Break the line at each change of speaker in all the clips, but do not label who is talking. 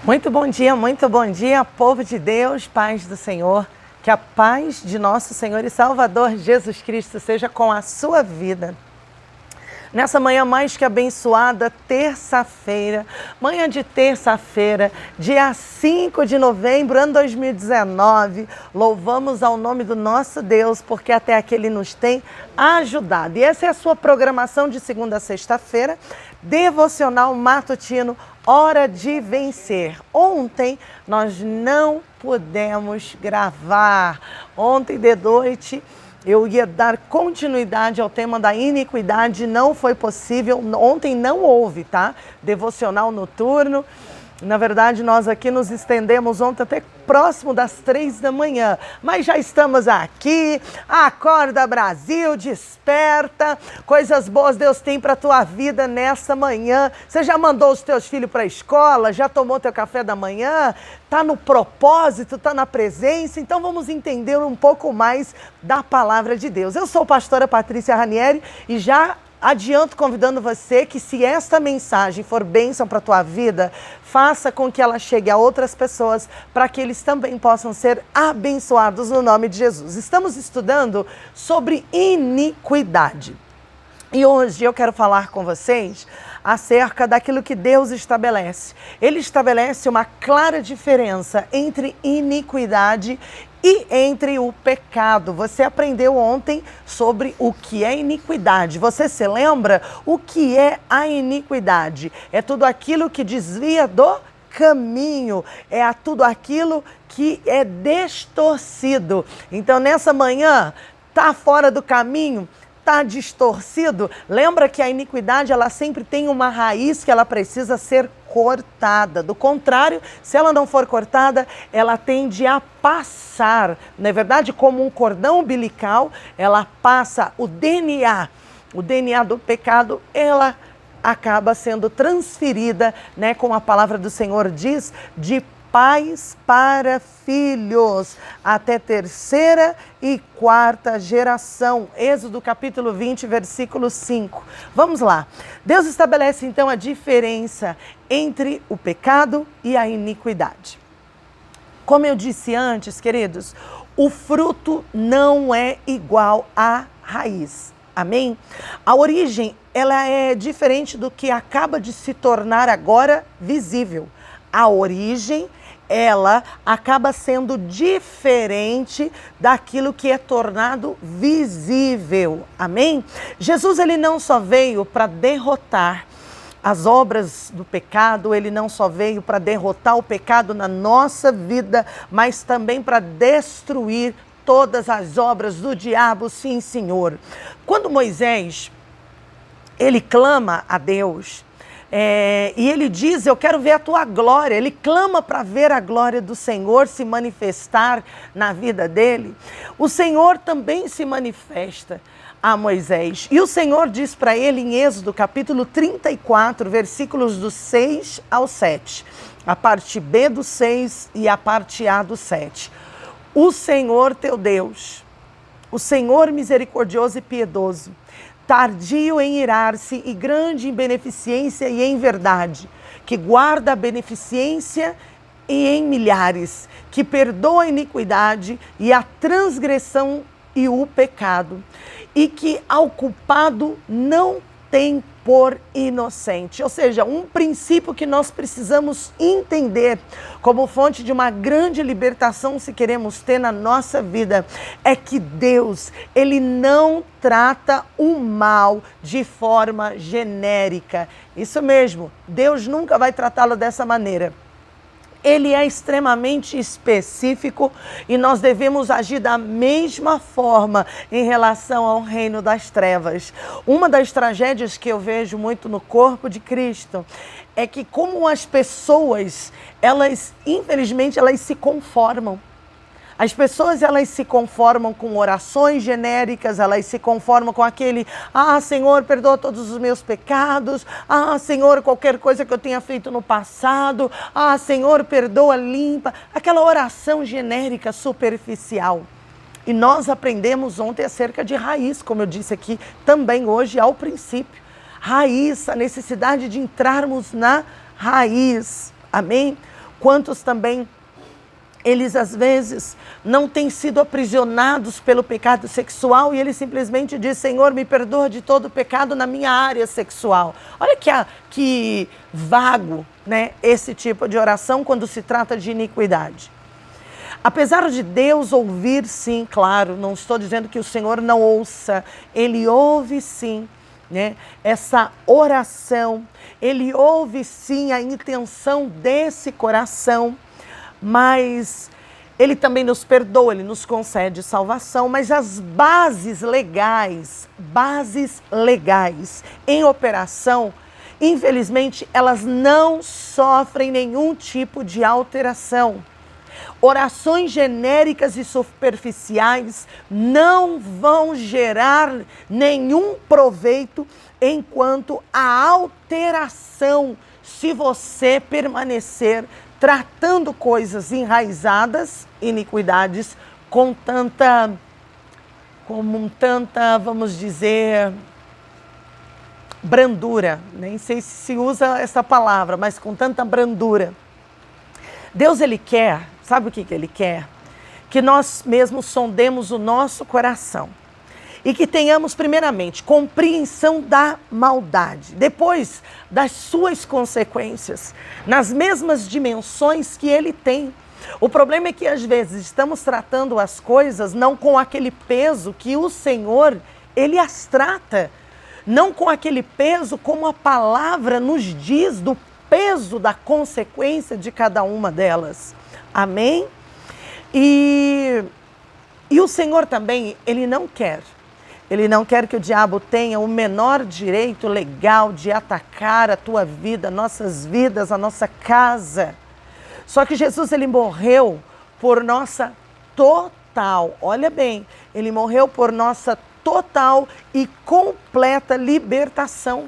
Muito bom dia, povo de Deus, paz do Senhor. Que a paz de nosso Senhor e Salvador Jesus Cristo seja com a sua vida. Nessa manhã mais que abençoada, terça-feira, manhã de terça-feira, dia 5 de novembro, ano 2019, louvamos ao nome do nosso Deus, porque até aqui Ele nos tem ajudado. E essa é a sua programação de segunda a sexta-feira, devocional matutino, Hora de Vencer. Ontem nós não pudemos gravar, ontem de noite eu ia dar continuidade ao tema da iniquidade, não foi possível, ontem não houve, tá? Devocional noturno. Na verdade, nós aqui nos estendemos ontem até próximo das 3 da manhã, mas já estamos aqui. Acorda, Brasil, desperta. Coisas boas Deus tem para a tua vida nessa manhã. Você já mandou os teus filhos para a escola? Já tomou teu café da manhã? Está no propósito, está na presença? Então vamos entender um pouco mais da palavra de Deus. Eu sou a pastora Patrícia Ranieri e já adianto convidando você que, se esta mensagem for bênção para a tua vida, faça com que ela chegue a outras pessoas para que eles também possam ser abençoados no nome de Jesus. Estamos estudando sobre iniquidade. E hoje eu quero falar com vocês acerca daquilo que Deus estabelece. Ele estabelece uma clara diferença entre iniquidade e entre o pecado. Você aprendeu ontem sobre o que é iniquidade. Você se lembra o que é a iniquidade? É tudo aquilo que desvia do caminho, é tudo aquilo que é distorcido. Então, nessa manhã, tá fora do caminho? Está distorcido? Lembra que a iniquidade ela sempre tem uma raiz que ela precisa ser cortada. Do contrário, se ela não for cortada, ela tende a passar. Na verdade, como um cordão umbilical, ela passa o DNA do pecado, ela acaba sendo transferida, né, como a palavra do Senhor diz, de pais para filhos, até terceira e quarta geração. Êxodo capítulo 20, versículo 5. Vamos lá. Deus estabelece então a diferença entre o pecado e a iniquidade. Como eu disse antes, queridos, o fruto não é igual à raiz. Amém? A origem, ela é diferente do que acaba de se tornar agora visível. A origem, ela acaba sendo diferente daquilo que é tornado visível. Amém? Jesus, ele não só veio para derrotar as obras do pecado, ele não só veio para derrotar o pecado na nossa vida, mas também para destruir todas as obras do diabo, sim, Senhor. Quando Moisés, ele clama a Deus, e ele diz, eu quero ver a tua glória. Ele clama para ver a glória do Senhor se manifestar na vida dele. O Senhor também se manifesta a Moisés. E o Senhor diz para ele em Êxodo capítulo 34, versículos do 6 ao 7. A parte B do 6 e a parte A do 7. O Senhor teu Deus, o Senhor misericordioso e piedoso, tardio em irar-se e grande em beneficência e em verdade, que guarda a beneficência e em milhares, que perdoa a iniquidade e a transgressão e o pecado, e que ao culpado não tem por inocente. Ou seja, um princípio que nós precisamos entender como fonte de uma grande libertação, se queremos ter na nossa vida, é que Deus, ele não trata o mal de forma genérica. Isso mesmo, Deus nunca vai tratá-lo dessa maneira. Ele é extremamente específico e nós devemos agir da mesma forma em relação ao reino das trevas. Uma das tragédias que eu vejo muito no corpo de Cristo é que, como as pessoas, infelizmente, elas se conformam. As pessoas, elas se conformam com orações genéricas, elas se conformam com aquele, Senhor, perdoa todos os meus pecados, Senhor, qualquer coisa que eu tenha feito no passado, Senhor, perdoa, limpa, aquela oração genérica, superficial. E nós aprendemos ontem acerca de raiz, como eu disse aqui também hoje ao princípio. Raiz, a necessidade de entrarmos na raiz, amém? Quantos também, eles às vezes não têm sido aprisionados pelo pecado sexual e ele simplesmente diz: Senhor, me perdoa de todo pecado na minha área sexual. Olha que vago, né, esse tipo de oração quando se trata de iniquidade. Apesar de Deus ouvir, sim, claro, não estou dizendo que o Senhor não ouça, Ele ouve sim, né, essa oração, Ele ouve sim a intenção desse coração, mas Ele também nos perdoa, Ele nos concede salvação, mas as bases legais em operação, infelizmente, elas não sofrem nenhum tipo de alteração. Orações genéricas e superficiais não vão gerar nenhum proveito enquanto a alteração, se você permanecer tratando coisas enraizadas, iniquidades, com tanta, vamos dizer, brandura. Nem sei se usa essa palavra, mas com tanta brandura. Deus, Ele quer, sabe o que Ele quer? Que nós mesmos sondemos o nosso coração. E que tenhamos, primeiramente, compreensão da maldade. Depois, das suas consequências. Nas mesmas dimensões que Ele tem. O problema é que, às vezes, estamos tratando as coisas não com aquele peso que o Senhor, Ele as trata. Não com aquele peso como a palavra nos diz do peso da consequência de cada uma delas. Amém? E o Senhor também, Ele não quer que o diabo tenha o menor direito legal de atacar a tua vida, nossas vidas, a nossa casa. Só que Jesus, Ele morreu por nossa total, olha bem, Ele morreu por nossa total e completa libertação.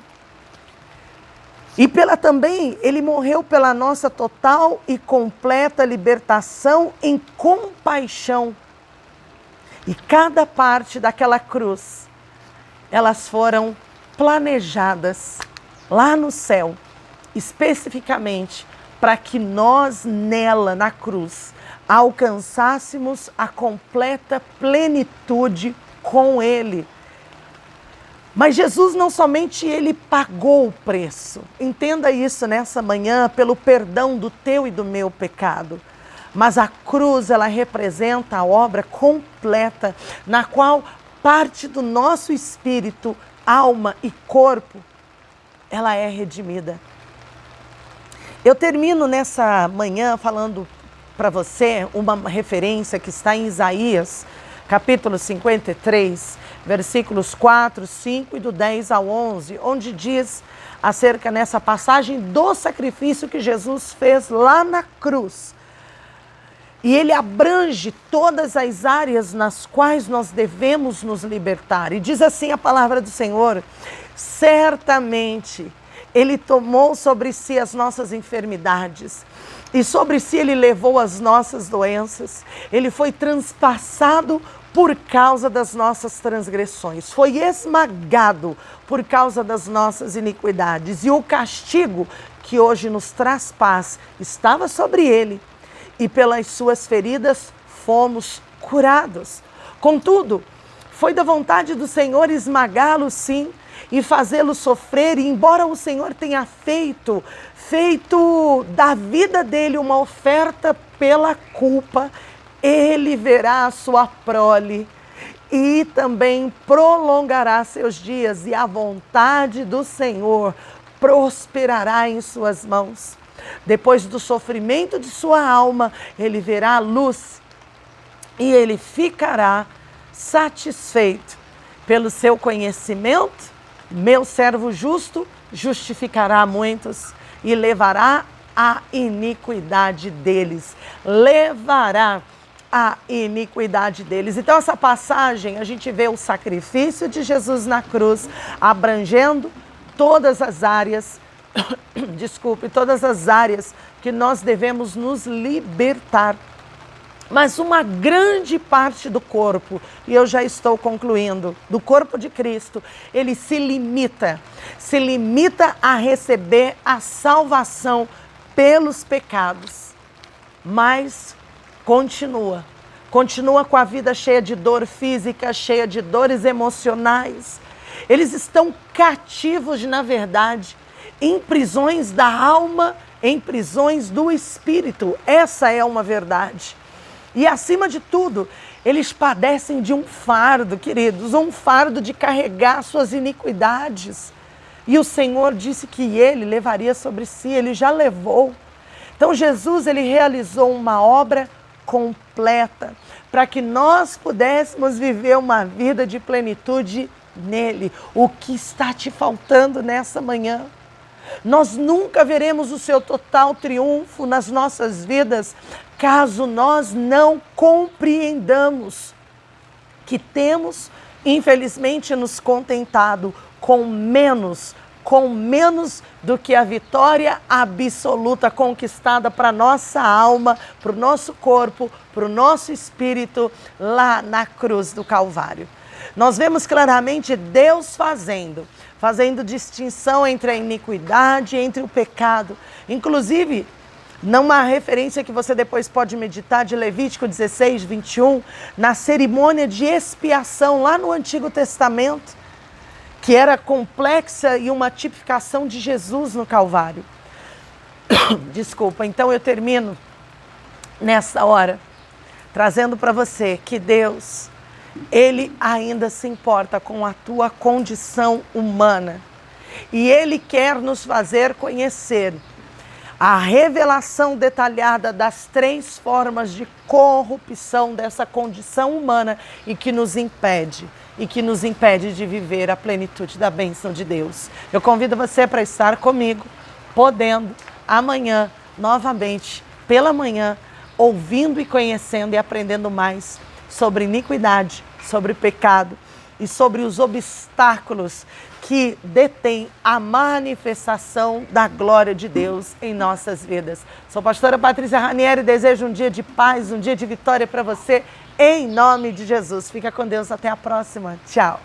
E também, Ele morreu pela nossa total e completa libertação em compaixão. E cada parte daquela cruz, elas foram planejadas lá no céu, especificamente para que nós nela, na cruz, alcançássemos a completa plenitude com Ele. Mas Jesus não somente Ele pagou o preço, entenda isso nessa manhã, pelo perdão do teu e do meu pecado. Mas a cruz, ela representa a obra completa, na qual parte do nosso espírito, alma e corpo, ela é redimida. Eu termino nessa manhã falando para você uma referência que está em Isaías, capítulo 53, versículos 4, 5 e do 10 ao 11, onde diz acerca nessa passagem do sacrifício que Jesus fez lá na cruz. E Ele abrange todas as áreas nas quais nós devemos nos libertar. E diz assim a palavra do Senhor: certamente Ele tomou sobre si as nossas enfermidades, e sobre si Ele levou as nossas doenças. Ele foi transpassado por causa das nossas transgressões, foi esmagado por causa das nossas iniquidades. E o castigo que hoje nos traz paz estava sobre Ele, e pelas suas feridas fomos curados. Contudo, foi da vontade do Senhor esmagá-lo, sim, e fazê-lo sofrer. E embora o Senhor tenha feito da vida dele uma oferta pela culpa, Ele verá a sua prole e também prolongará seus dias, e a vontade do Senhor prosperará em suas mãos. Depois do sofrimento de sua alma, Ele verá a luz e Ele ficará satisfeito. Pelo seu conhecimento, meu servo justo justificará muitos e levará a iniquidade deles. Levará a iniquidade deles. Então, essa passagem, a gente vê o sacrifício de Jesus na cruz, abrangendo todas as áreas, todas as áreas que nós devemos nos libertar. Mas uma grande parte do corpo, e eu já estou concluindo, do corpo de Cristo, ele se limita a receber a salvação pelos pecados. mas continua com a vida cheia de dor física, cheia de dores emocionais. Eles estão cativos, na verdade, em prisões da alma, em prisões do espírito. Essa é uma verdade. E acima de tudo, eles padecem de um fardo, queridos, um fardo de carregar suas iniquidades. E o Senhor disse que Ele levaria sobre si, Ele já levou. Então Jesus, Ele realizou uma obra completa para que nós pudéssemos viver uma vida de plenitude nele. O que está te faltando nessa manhã? Nós nunca veremos o seu total triunfo nas nossas vidas caso nós não compreendamos que temos, infelizmente, nos contentado com menos do que a vitória absoluta conquistada para nossa alma, para o nosso corpo, para o nosso espírito lá na cruz do Calvário. Nós vemos claramente Deus fazendo distinção entre a iniquidade e entre o pecado. Inclusive, numa referência que você depois pode meditar de Levítico 16, 21, na cerimônia de expiação lá no Antigo Testamento, que era complexa e uma tipificação de Jesus no Calvário. Desculpa, então eu termino nessa hora trazendo para você que Deus, Ele ainda se importa com a tua condição humana. E Ele quer nos fazer conhecer a revelação detalhada das 3 formas de corrupção dessa condição humana e que nos impede de viver a plenitude da bênção de Deus. Eu convido você para estar comigo, podendo, amanhã, novamente, pela manhã, ouvindo e conhecendo e aprendendo mais sobre iniquidade, sobre pecado e sobre os obstáculos que detêm a manifestação da glória de Deus em nossas vidas. Sou a pastora Patrícia Ranieri, desejo um dia de paz, um dia de vitória para você, em nome de Jesus. Fica com Deus, até a próxima. Tchau.